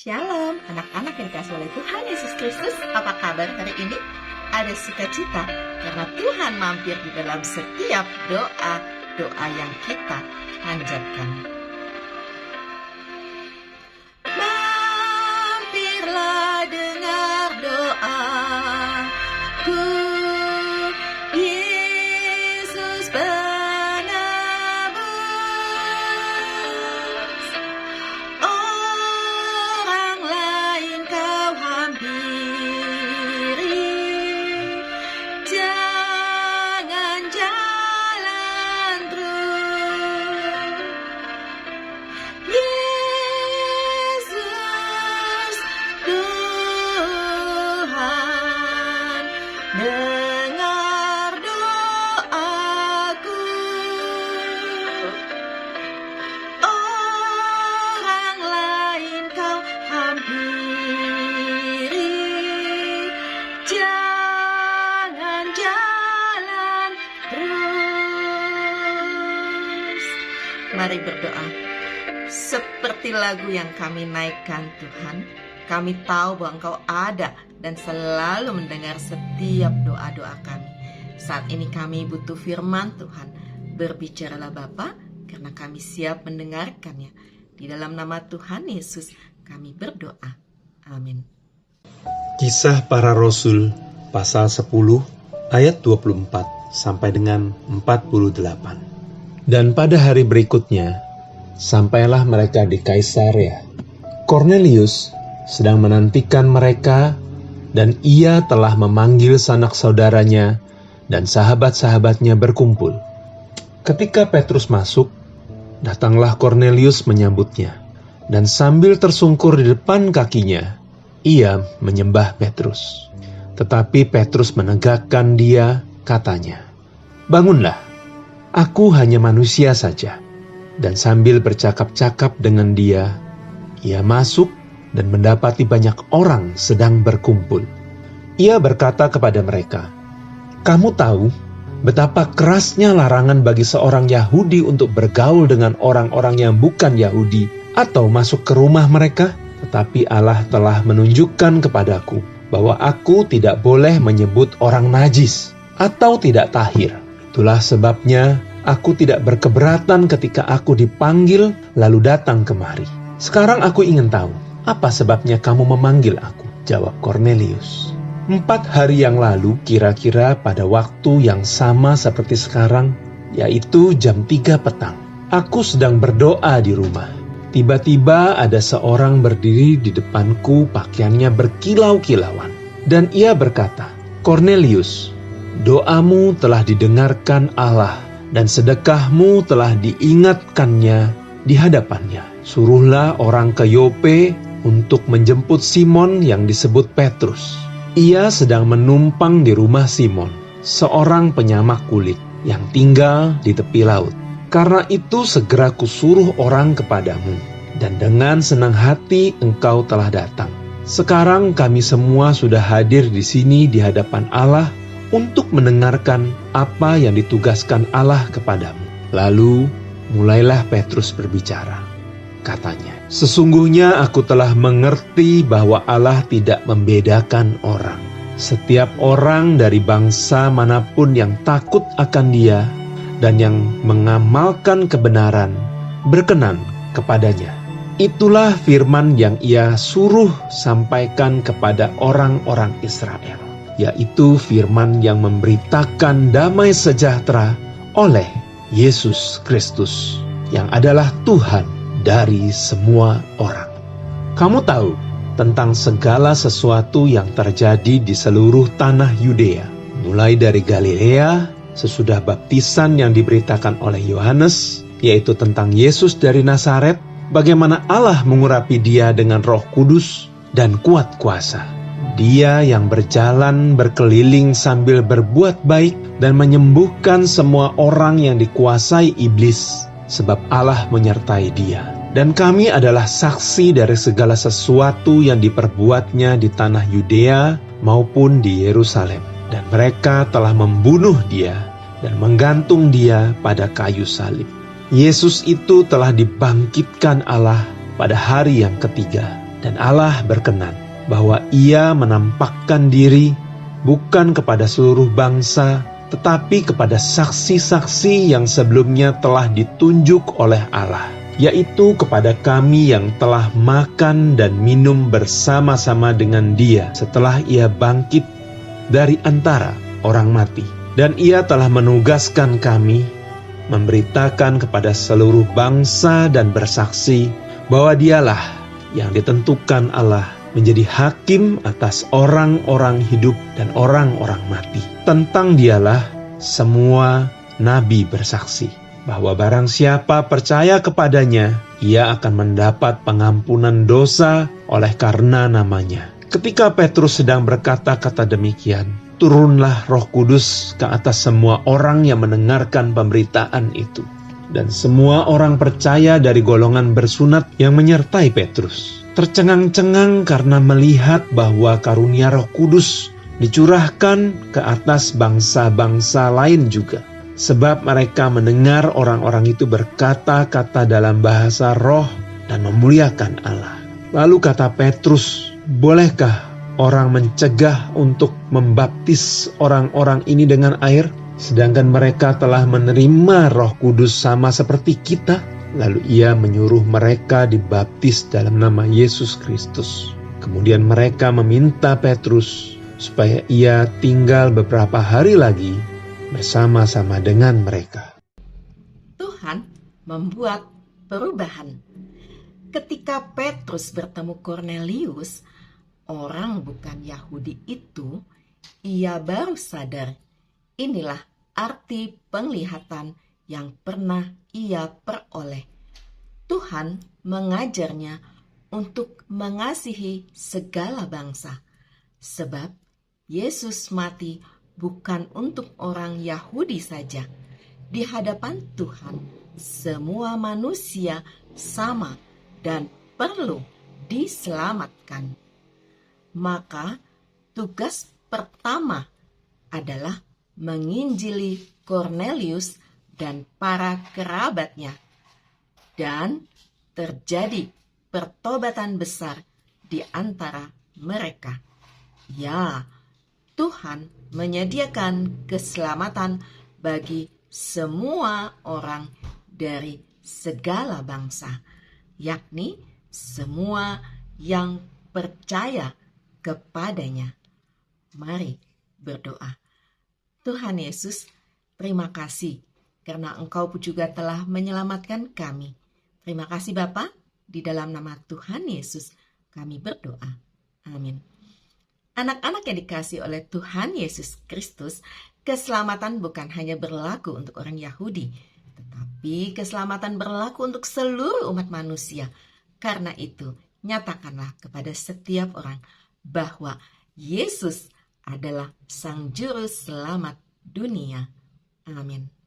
Shalom, anak-anak yang dikasihi oleh Tuhan Yesus Kristus. Apa kabar hari ini? Ada sukacita karena Tuhan mampir di dalam setiap doa yang kita panjatkan. Mampirlah dengar doaku, Yesus penebus. Orang lain kau hampiri, jangan jalan terus. Yesus Tuhan, dengar doaku. Orang lain kau hampiri, jangan jalan terus. Mari berdoa. Seperti lagu yang kami naikkan, Tuhan, kami tahu bahwa Engkau ada dan selalu mendengar setiap doa-doa kami. Saat ini kami butuh firman Tuhan. Berbicaralah Bapa, karena kami siap mendengarkannya. Di dalam nama Tuhan Yesus kami berdoa. Amin. Kisah Para Rasul pasal 10 ayat 24 sampai dengan 48. Dan pada hari berikutnya, sampailah mereka di Kaisarea. Kornelius sedang menantikan mereka, dan ia telah memanggil sanak saudaranya dan sahabat-sahabatnya berkumpul. Ketika Petrus masuk, datanglah Kornelius menyambutnya, dan sambil tersungkur di depan kakinya, ia menyembah Petrus. Tetapi Petrus menegakkan dia, katanya, "Bangunlah, aku hanya manusia saja." Dan sambil bercakap-cakap dengan dia, ia masuk dan mendapati banyak orang sedang berkumpul. Ia berkata kepada mereka, "Kamu tahu betapa kerasnya larangan bagi seorang Yahudi untuk bergaul dengan orang-orang yang bukan Yahudi atau masuk ke rumah mereka? Tetapi Allah telah menunjukkan kepadaku bahwa aku tidak boleh menyebut orang najis atau tidak tahir. Itulah sebabnya aku tidak berkeberatan ketika aku dipanggil lalu datang kemari. Sekarang aku ingin tahu, apa sebabnya kamu memanggil aku?" Jawab Kornelius. 4 hari yang lalu, kira-kira pada waktu yang sama seperti sekarang, yaitu jam 3 petang, aku sedang berdoa di rumah. Tiba-tiba ada seorang berdiri di depanku, pakaiannya berkilau-kilauan. Dan ia berkata, "Kornelius, doamu telah didengarkan Allah, dan sedekahmu telah diingatkannya di hadapannya. Suruhlah orang ke Yope untuk menjemput Simon yang disebut Petrus. Ia sedang menumpang di rumah Simon, seorang penyamak kulit yang tinggal di tepi laut. Karena itu segera kusuruh orang kepadamu, dan dengan senang hati engkau telah datang. Sekarang kami semua sudah hadir di sini di hadapan Allah untuk mendengarkan apa yang ditugaskan Allah kepadamu." Lalu mulailah Petrus berbicara. Katanya, "Sesungguhnya aku telah mengerti bahwa Allah tidak membedakan orang. Setiap orang dari bangsa manapun yang takut akan Dia dan yang mengamalkan kebenaran berkenan kepadanya. Itulah firman yang Ia suruh sampaikan kepada orang-orang Israel, yaitu firman yang memberitakan damai sejahtera oleh Yesus Kristus, yang adalah Tuhan dari semua orang. Kamu tahu tentang segala sesuatu yang terjadi di seluruh tanah Yudea, mulai dari Galilea sesudah baptisan yang diberitakan oleh Yohanes, yaitu tentang Yesus dari Nazaret, bagaimana Allah mengurapi Dia dengan Roh Kudus dan kuat kuasa. Dia yang berjalan berkeliling sambil berbuat baik dan menyembuhkan semua orang yang dikuasai iblis, sebab Allah menyertai Dia. Dan kami adalah saksi dari segala sesuatu yang diperbuatnya di tanah Yudea maupun di Yerusalem. Dan mereka telah membunuh Dia dan menggantung Dia pada kayu salib. Yesus itu telah dibangkitkan Allah pada hari yang ketiga, Dan Allah berkenan bahwa Ia menampakkan diri bukan kepada seluruh bangsa, tetapi kepada saksi-saksi yang sebelumnya telah ditunjuk oleh Allah, yaitu kepada kami yang telah makan dan minum bersama-sama dengan Dia setelah Ia bangkit dari antara orang mati. Dan Ia telah menugaskan kami memberitakan kepada seluruh bangsa dan bersaksi bahwa Dialah yang ditentukan Allah menjadi hakim atas orang-orang hidup dan orang-orang mati. Tentang Dialah semua nabi bersaksi bahwa barang siapa percaya kepadanya, ia akan mendapat pengampunan dosa oleh karena namanya. Ketika Petrus sedang berkata-kata demikian, turunlah Roh Kudus ke atas semua orang yang mendengarkan pemberitaan itu. Dan semua orang percaya dari golongan bersunat yang menyertai Petrus tercengang-cengang karena melihat bahwa karunia Roh Kudus dicurahkan ke atas bangsa-bangsa lain juga. Sebab mereka mendengar orang-orang itu berkata-kata dalam bahasa roh dan memuliakan Allah. Lalu kata Petrus, bolehkah orang mencegah untuk membaptis orang-orang ini dengan air? Sedangkan mereka telah menerima Roh Kudus sama seperti kita. Lalu ia menyuruh mereka dibaptis dalam nama Yesus Kristus. Kemudian mereka meminta Petrus supaya ia tinggal beberapa hari lagi bersama-sama dengan mereka. Tuhan membuat perubahan. Ketika Petrus bertemu Kornelius, orang bukan Yahudi itu, ia baru sadar. Inilah arti penglihatan yang pernah ia peroleh. Tuhan mengajarnya untuk mengasihi segala bangsa, sebab Yesus mati bukan untuk orang Yahudi saja. Di hadapan Tuhan, semua manusia sama dan perlu diselamatkan. Maka tugas pertama adalah menginjili Kornelius dan para kerabatnya. Dan terjadi pertobatan besar di antara mereka. Ya, Tuhan menyediakan keselamatan bagi semua orang dari segala bangsa, yakni semua yang percaya kepadanya. Mari berdoa. Tuhan Yesus, terima kasih karena Engkau juga telah menyelamatkan kami. Terima kasih Bapa, di dalam nama Tuhan Yesus kami berdoa. Amin. Anak-anak yang dikasihi oleh Tuhan Yesus Kristus, keselamatan bukan hanya berlaku untuk orang Yahudi, tetapi keselamatan berlaku untuk seluruh umat manusia. Karena itu, nyatakanlah kepada setiap orang bahwa Yesus adalah Sang Juru Selamat dunia. Amin.